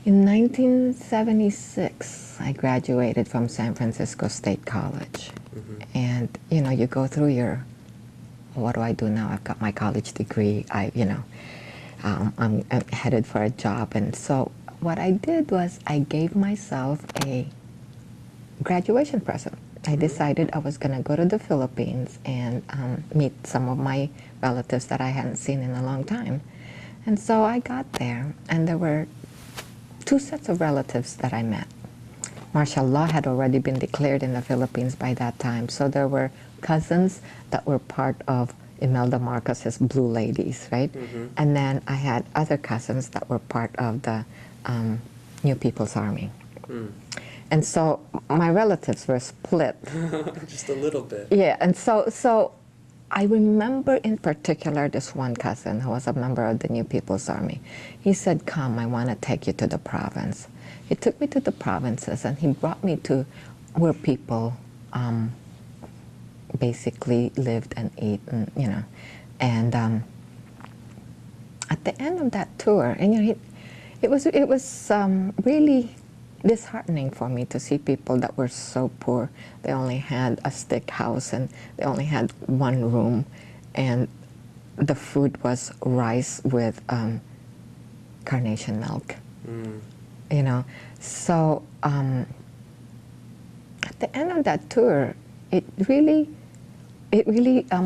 In 1976, I graduated from San Francisco State College. And, you know, you go through your, what do I do now? I've got my college degree. I'm headed for a job. And so what I did was I gave myself a graduation present. I decided I was going to go to the Philippines and meet some of my relatives that I hadn't seen in a long time. And so I got there, and there were two sets of relatives that I met. Martial law had already been declared in the Philippines by that time, so there were cousins that were part of Imelda Marcos's Blue Ladies, right? And then I had other cousins that were part of the New People's Army. And so my relatives were split. Just a little bit. Yeah, and so I remember in particular this one cousin who was a member of the New People's Army. He said, "Come, I want to take you to the province." He took me to the provinces, and he brought me to where people basically lived and ate, and, you know. And at the end of that tour, and you know, it was really disheartening for me to see people that were so poor. They only had a stick house, and they only had one room, and the food was rice with carnation milk. You know, so at the end of that tour, it really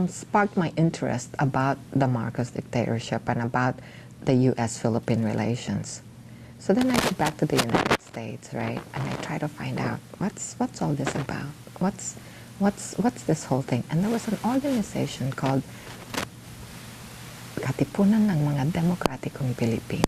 sparked my interest about the Marcos dictatorship and about the U.S.-Philippine relations. So then I go back to the United States, right? And I try to find out what's all this about. What's this whole thing? And there was an organization called Katipunan ng mga Demokratikong Pilipino.